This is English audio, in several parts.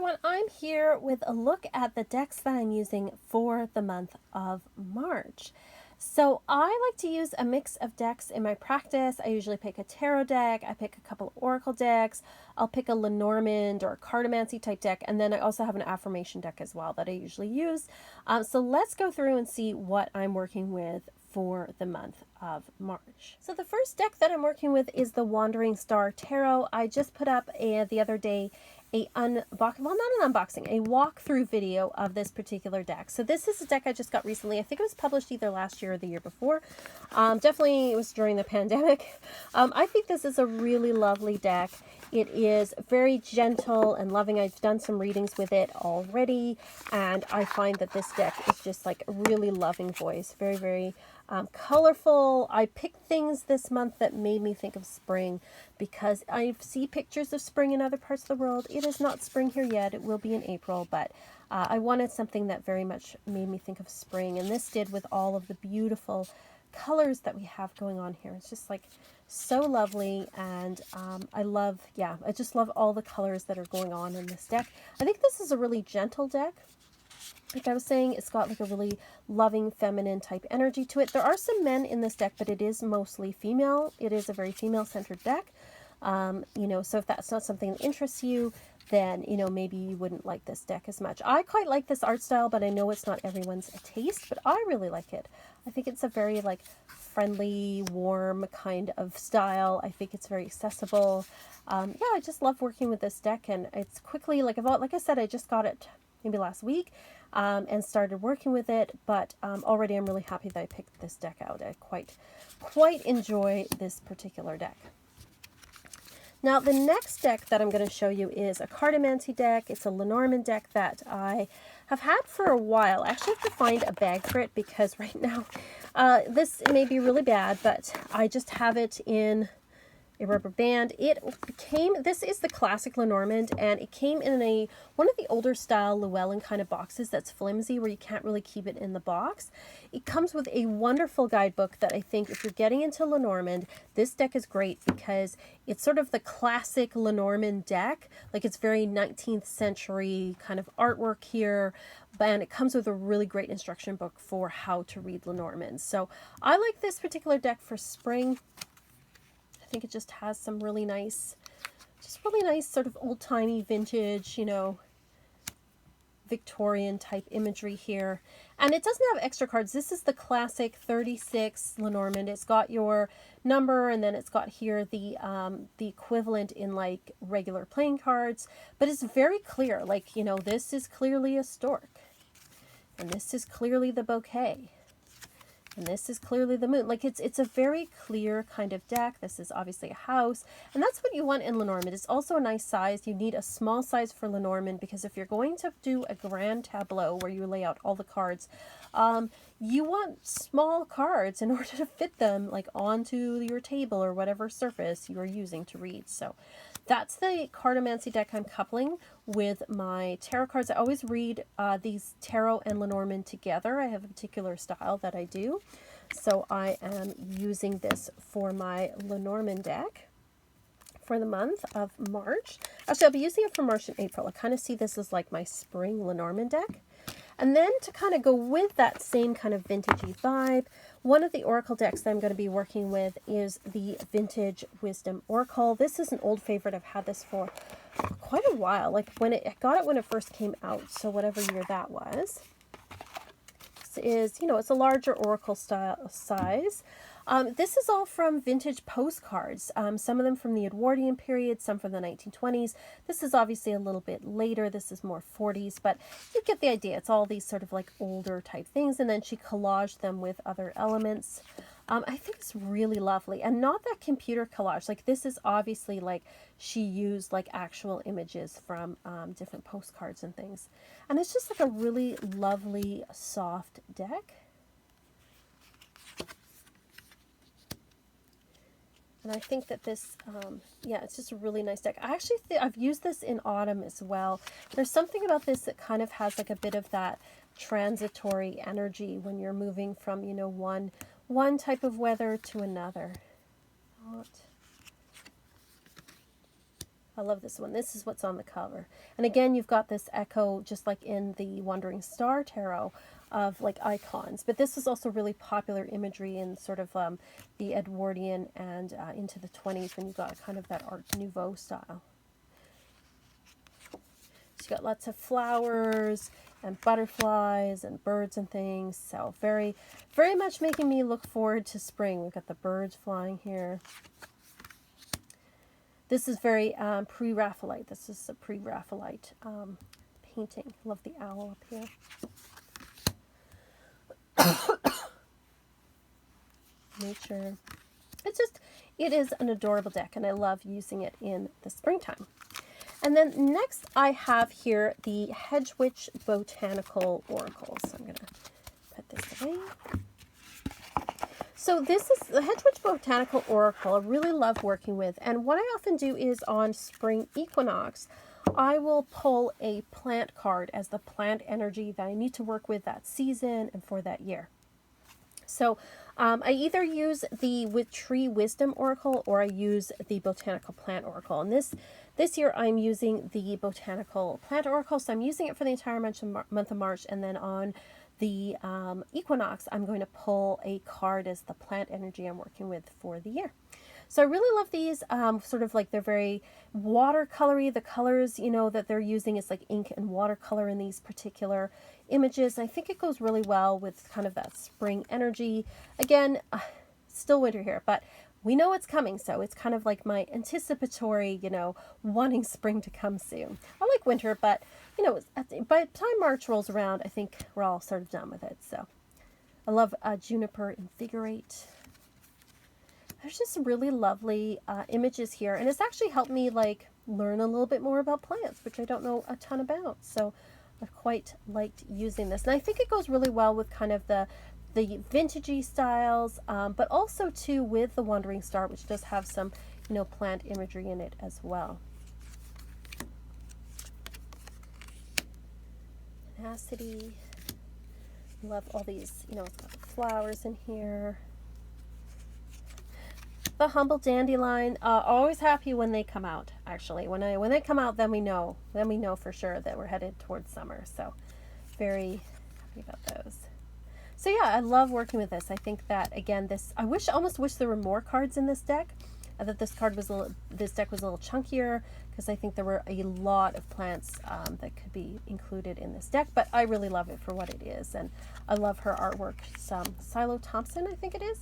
everyone, I'm here with a look at the decks that I'm using for the month of March. So I like to use a mix of decks in my practice. I usually pick a tarot deck, I pick a couple of oracle decks, I'll pick a Lenormand or a cartomancy type deck, and then I also have an affirmation deck as well that I usually use. So let's go through and see what I'm working with for the month of March. So the first deck that I'm working with is the Wandering Star Tarot. I just put up the other day a not an unboxing, a walkthrough video of this particular deck. So this is a deck I just got recently. I think it was published either last year or the year before. Definitely it was during the pandemic. I think this is a really lovely deck. It is very gentle and loving. I've done some readings with it already, and I find that this deck is just like a really loving voice. Very, very colorful. I picked things this month that made me think of spring because I see pictures of spring in other parts of the world. It is not spring here yet. It will be in April, but I wanted something that very much made me think of spring, and this did with all of the beautiful colors that we have going on here. It's just like so lovely, and I just love all the colors that are going on in this deck. I think this is a really gentle deck. Like I was saying, it's got like a really loving feminine type energy to it. There are some men in this deck, but it is mostly female. It is a very female-centered deck. So if that's not something that interests you, then, maybe you wouldn't like this deck as much. I quite like this art style, but I know it's not everyone's taste, but I really like it. I think it's a very like friendly, warm kind of style. I think it's very accessible. I just love working with this deck, and it's quickly, like I said, I just got it maybe last week and started working with it, but already I'm really happy that I picked this deck out. I quite enjoy this particular deck. Now, the next deck that I'm going to show you is a cartomancy deck. It's a Lenormand deck that I have had for a while. I actually have to find a bag for it because right now this may be really bad, but I just have it in a rubber band. This is the classic Lenormand, and it came in one of the older style Llewellyn kind of boxes that's flimsy where you can't really keep it in the box. It comes with a wonderful guidebook that I think if you're getting into Lenormand, this deck is great because it's sort of the classic Lenormand deck. Like, it's very 19th century kind of artwork here, and it comes with a really great instruction book for how to read Lenormand. So I like this particular deck for spring. I think it just has some really nice sort of old-timey vintage, Victorian type imagery here. And it doesn't have extra cards. This is the classic 36 Lenormand. It's got your number, and then it's got here the equivalent in like regular playing cards, but it's very clear. Like, this is clearly a stork, and this is clearly the bouquet. And this is clearly the moon. Like, it's a very clear kind of deck. This is obviously a house. And that's what you want in Lenormand. It's also a nice size. You need a small size for Lenormand because if you're going to do a grand tableau where you lay out all the cards, you want small cards in order to fit them like onto your table or whatever surface you are using to read. So that's the cartomancy deck I'm coupling with my tarot cards. I always read these tarot and Lenormand together. I have a particular style that I do. So I am using this for my Lenormand deck for the month of March. Actually, I'll be using it for March and April. I kind of see this as like my spring Lenormand deck. And then to kind of go with that same kind of vintagey vibe, one of the oracle decks that I'm going to be working with is the Vintage Wisdom Oracle. This is an old favorite. I've had this for quite a while. Like, I got it when it first came out, so whatever year that was. This is, it's a larger oracle style size. This is all from vintage postcards, some of them from the Edwardian period, some from the 1920s. This is obviously a little bit later. This is more 40s, but you get the idea. It's all these sort of like older type things, and then she collaged them with other elements. I think it's really lovely, and not that computer collage. Like, this is obviously like she used like actual images from different postcards and things. And it's just like a really lovely, soft deck. And I think that this, it's just a really nice deck. I actually think I've used this in autumn as well. There's something about this that kind of has like a bit of that transitory energy when you're moving from, one type of weather to another. I love this one. This is what's on the cover. And again, you've got this echo, just like in the Wandering Star Tarot, of like icons. But this is also really popular imagery in sort of the Edwardian and into the 20s, when you got kind of that Art Nouveau style. So you got lots of flowers and butterflies and birds and things. So very, very much making me look forward to spring. We've got the birds flying here. This is very pre-Raphaelite. This is a pre-Raphaelite painting. Love the owl up here. Nature. It is an adorable deck, and I love using it in the springtime. And then next I have here the Hedge Witch Botanical Oracle. So I'm going to put this away. So this is the Hedge Witch Botanical Oracle. I really love working with. And what I often do is on spring equinox, I will pull a plant card as the plant energy that I need to work with that season and for that year. So I either use the Tree Wisdom Oracle or I use the Botanical Plant Oracle. And this year I'm using the Botanical Plant Oracle. So I'm using it for the entire month of March. And then on the equinox, I'm going to pull a card as the plant energy I'm working with for the year. So I really love these, sort of like they're very watercolory. The colors, you know, that they're using is like ink and watercolor in these particular images. And I think it goes really well with kind of that spring energy. Again, still winter here, but we know it's coming. So it's kind of like my anticipatory, you know, wanting spring to come soon. I like winter, but, you know, by the time March rolls around, I think we're all sort of done with it. So I love Juniper Invigorate. There's just really lovely images here. And it's actually helped me like learn a little bit more about plants, which I don't know a ton about. So I've quite liked using this. And I think it goes really well with kind of the vintagey styles, but also too with the Wandering Star, which does have some, you know, plant imagery in it as well. Tenacity. Love all these, you know, it's got the flowers in here. The Humble Dandelion, always happy when they come out. Actually, when they come out, then we know for sure that we're headed towards summer. So, very happy about those. So yeah, I love working with this. I think that again, I almost wish there were more cards in this deck. That this deck was a little chunkier, because I think there were a lot of plants that could be included in this deck. But I really love it for what it is, and I love her artwork. Silo Thompson, I think it is.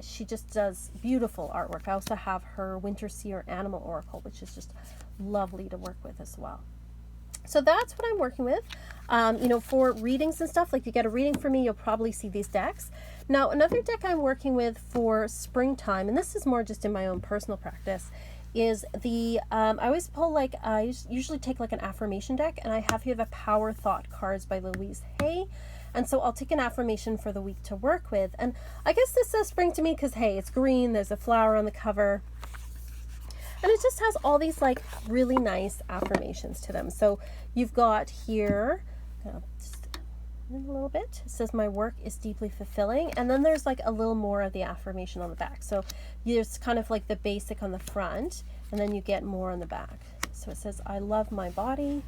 She just does beautiful artwork. I also have her Winter Seer Animal Oracle, which is just lovely to work with as well. So that's what I'm working with. You know, for readings and stuff, like you get a reading from me, you'll probably see these decks. Now, another deck I'm working with for springtime, and this is more just in my own personal practice, is the, I always pull like, I usually take like an affirmation deck, and I have here the Power Thought cards by Louise Hay. And so I'll take an affirmation for the week to work with. And I guess this says spring to me because, hey, it's green, there's a flower on the cover. And it just has all these like really nice affirmations to them. So you've got here, just a little bit, it says my work is deeply fulfilling. And then there's like a little more of the affirmation on the back. So there's kind of like the basic on the front, and then you get more on the back. So it says, I love my body.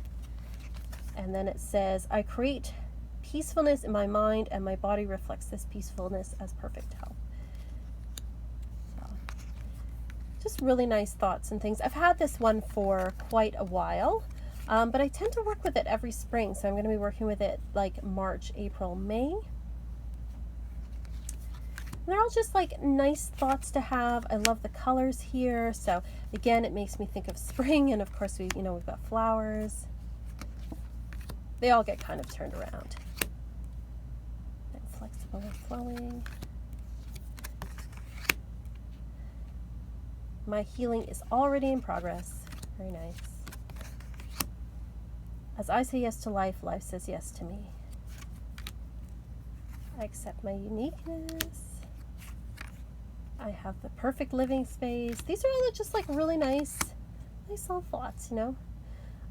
And then it says, I create peacefulness in my mind, and my body reflects this peacefulness as perfect health. So, just really nice thoughts and things. I've had this one for quite a while, but I tend to work with it every spring. So I'm going to be working with it like March, April, May. And they're all just like nice thoughts to have. I love the colors here. So again, it makes me think of spring, and of course we've got flowers. They all get kind of turned around. Flexible and flowing. My healing is already in progress. Very nice. As I say yes to life, life says yes to me. I accept my uniqueness. I have the perfect living space. These are all just like really nice little thoughts, you know.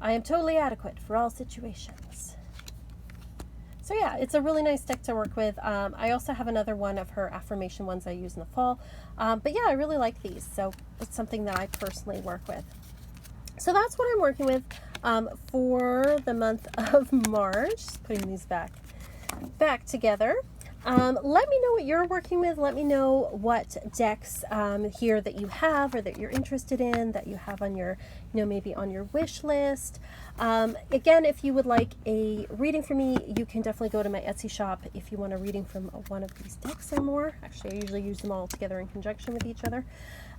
I am totally adequate for all situations. So yeah, it's a really nice deck to work with. I also have another one of her affirmation ones I use in the fall. But yeah, I really like these. So it's something that I personally work with. So that's what I'm working with for the month of March. Just putting these back together. Let me know what you're working with. Let me know what decks here that you have or that you're interested in, that you have on your, maybe on your wish list. Again, if you would like a reading from me, you can definitely go to my Etsy shop if you want a reading from one of these decks or more. Actually, I usually use them all together in conjunction with each other.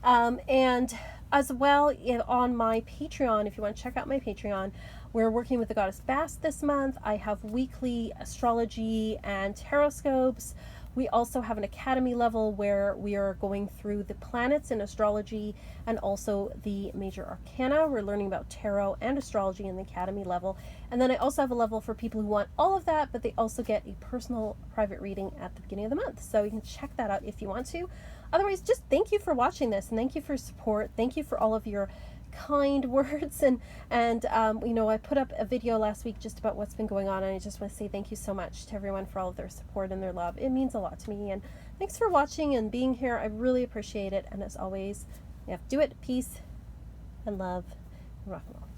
And as well, on my Patreon, if you want to check out my Patreon, we're working with the Goddess Bast this month. I have weekly astrology and tarot scopes. We also have an academy level where we are going through the planets in astrology and also the major arcana. We're learning about tarot and astrology in the academy level. And then I also have a level for people who want all of that, but they also get a personal private reading at the beginning of the month. So you can check that out if you want to. Otherwise, just thank you for watching this, and thank you for support. Thank you for all of your kind words, and I put up a video last week just about what's been going on, and I just want to say thank you so much to everyone for all of their support and their love. It means a lot to me, and thanks for watching and being here. I really appreciate it, and as always, you have to do it. Peace and love and rock and roll.